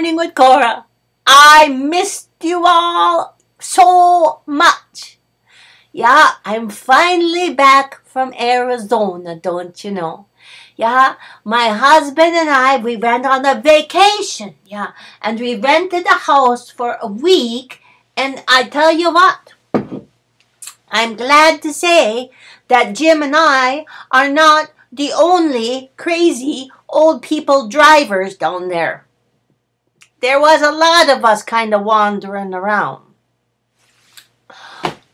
Morning with Cora. I missed you all so much. Yeah, I'm finally back from Arizona, don't you know? Yeah, my husband and I, we went on a vacation. Yeah, and we rented a house for a week. And I tell you what, I'm glad to say that Jim and I are not the only crazy old people drivers down there. There was a lot of us kind of wandering around.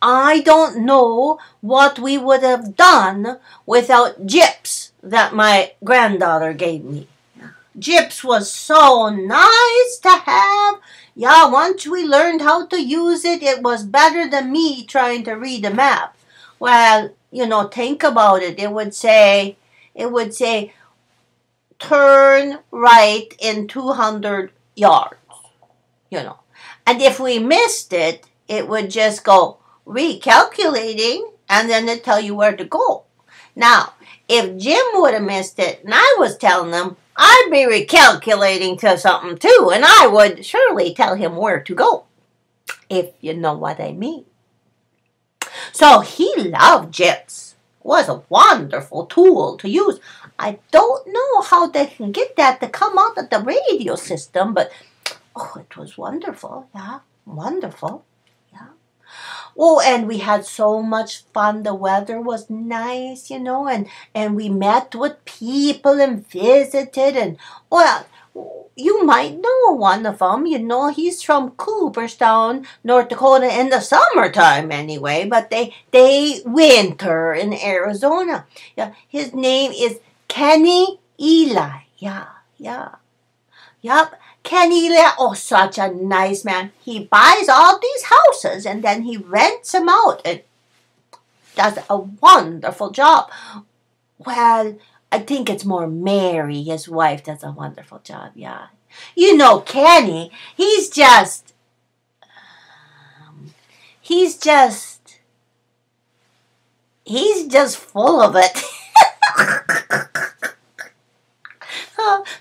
I don't know what we would have done without Gyps that my granddaughter gave me. Gyps was so nice to have. Yeah, once we learned how to use it, it was better than me trying to read a map. Well, think about it. It would say, turn right in 200 yards, And if we missed it, it would just go recalculating, and then it'd tell you where to go. Now, if Jim would have missed it, and I was telling him, I'd be recalculating to something too, and I would surely tell him where to go, if you know what I mean. So he loved Gyps. It was a wonderful tool to use. I don't know how they can get that to come out of the radio system, but it was wonderful. Yeah, wonderful. Yeah. Oh, and we had so much fun. The weather was nice, and we met with people and visited. And, well, you might know one of them. He's from Cooperstown, North Dakota in the summertime anyway, but they winter in Arizona. Yeah, his name is Kenny Eli. Yeah. Yep. Kenny Eli, such a nice man. He buys all these houses and then he rents them out and does a wonderful job. Well, I think it's more Mary, his wife, does a wonderful job, yeah. Kenny, he's just full of it.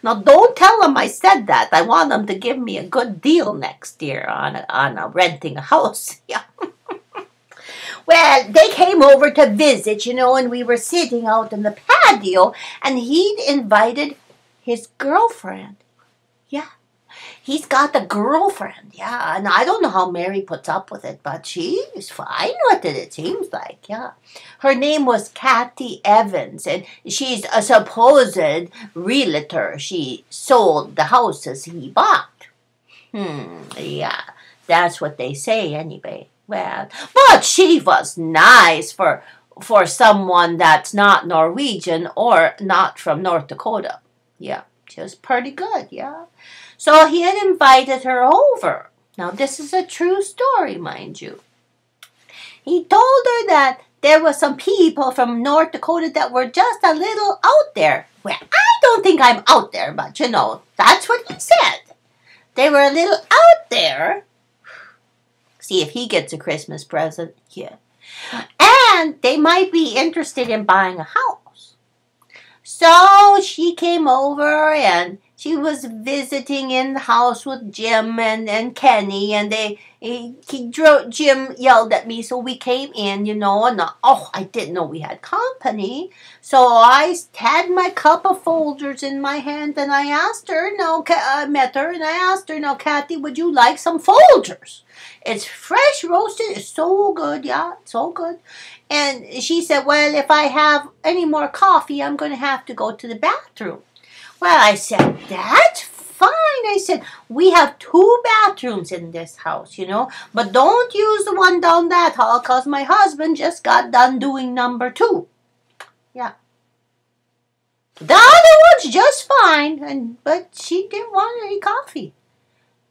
Now, don't tell him I said that. I want him to give me a good deal next year on renting a house. Yeah. Well, they came over to visit, and we were sitting out in the patio, and he'd invited his girlfriend. Yeah. He's got a girlfriend, yeah, and I don't know how Mary puts up with it, but she's fine with it seems like, yeah. Her name was Kathy Evans, and she's a supposed realtor. She sold the houses he bought. Yeah, that's what they say anyway. Well, but she was nice for someone that's not Norwegian or not from North Dakota. Yeah, she was pretty good, yeah. So he had invited her over. Now, this is a true story, mind you. He told her that there were some people from North Dakota that were just a little out there. Well, I don't think I'm out there, but that's what he said. They were a little out there. See if he gets a Christmas present. Yeah. And they might be interested in buying a house. So she came over and she was visiting in the house with Jim and Kenny, and Jim yelled at me, so we came in, and I didn't know we had company. So I had my cup of Folgers in my hand, and I asked her, I met her, and I asked her, Kathy, would you like some Folgers? It's fresh roasted, it's so good, yeah, so good. And she said, well, if I have any more coffee, I'm going to have to go to the bathroom. Well, I said, that's fine. I said, we have 2 bathrooms in this house, but don't use the one down that hall because my husband just got done doing number 2. Yeah. The other one's just fine, but she didn't want any coffee.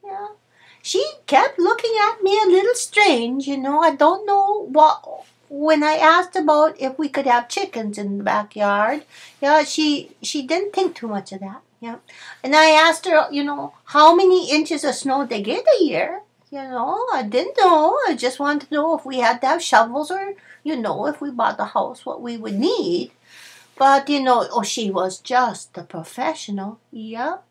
Yeah. She kept looking at me a little strange, I don't know what. When I asked about if we could have chickens in the backyard, yeah, she didn't think too much of that, yeah. And I asked her, how many inches of snow they get a year. I didn't know. I just wanted to know if we had to have shovels or, if we bought the house, what we would need. But, she was just a professional. Yep.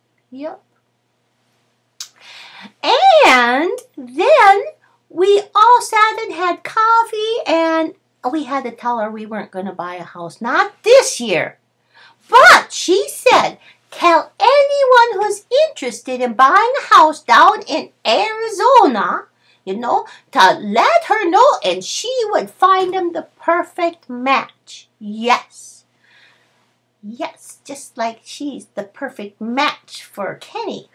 And then we all sat and had coffee, and we had to tell her we weren't going to buy a house. Not this year. But she said, tell anyone who's interested in buying a house down in Arizona, to let her know, and she would find them the perfect match. Yes. Yes, just like she's the perfect match for Kenny.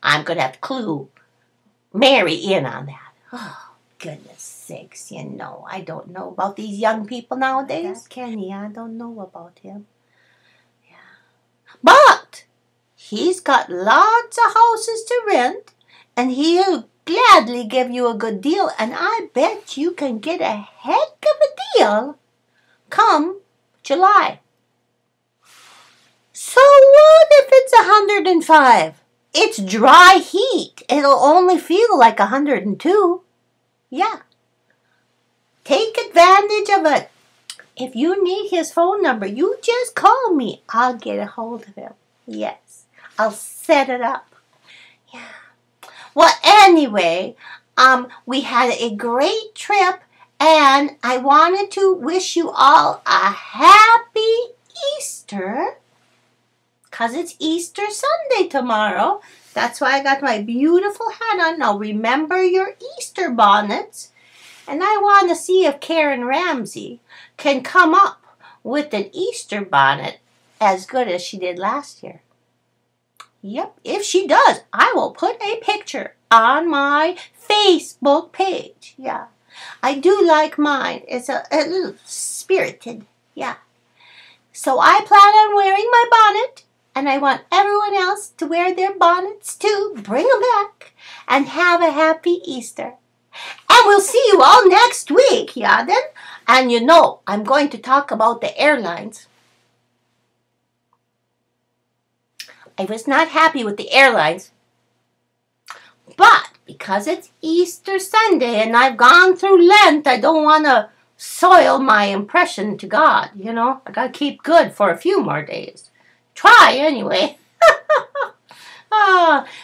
I'm going to have to clue Mary in on that. Oh, goodness sakes, I don't know about these young people nowadays. That's Kenny, I don't know about him. Yeah. But he's got lots of houses to rent, and he'll gladly give you a good deal, and I bet you can get a heck of a deal come July. So what if it's 105? It's dry heat. It'll only feel like 102. Yeah. Take advantage of it. If you need his phone number, you just call me. I'll get a hold of him. Yes. I'll set it up. Yeah. Well, anyway, we had a great trip, and I wanted to wish you all a happy Easter. Because it's Easter Sunday tomorrow. That's why I got my beautiful hat on. Now remember your Easter bonnets. And I want to see if Karen Ramsey can come up with an Easter bonnet as good as she did last year. Yep, if she does, I will put a picture on my Facebook page. Yeah, I do like mine. It's a little spirited. Yeah. So I plan on wearing my bonnet. And I want everyone else to wear their bonnets too. Bring them back. And have a happy Easter. And we'll see you all next week, yeah then? And I'm going to talk about the airlines. I was not happy with the airlines. But because it's Easter Sunday and I've gone through Lent, I don't want to soil my impression to God, I got to keep good for a few more days. Try anyway.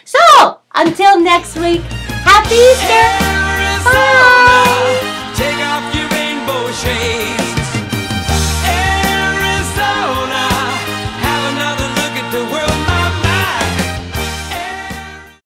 So, until next week, happy Easter. Arizona, Bye. take off your rainbow shade.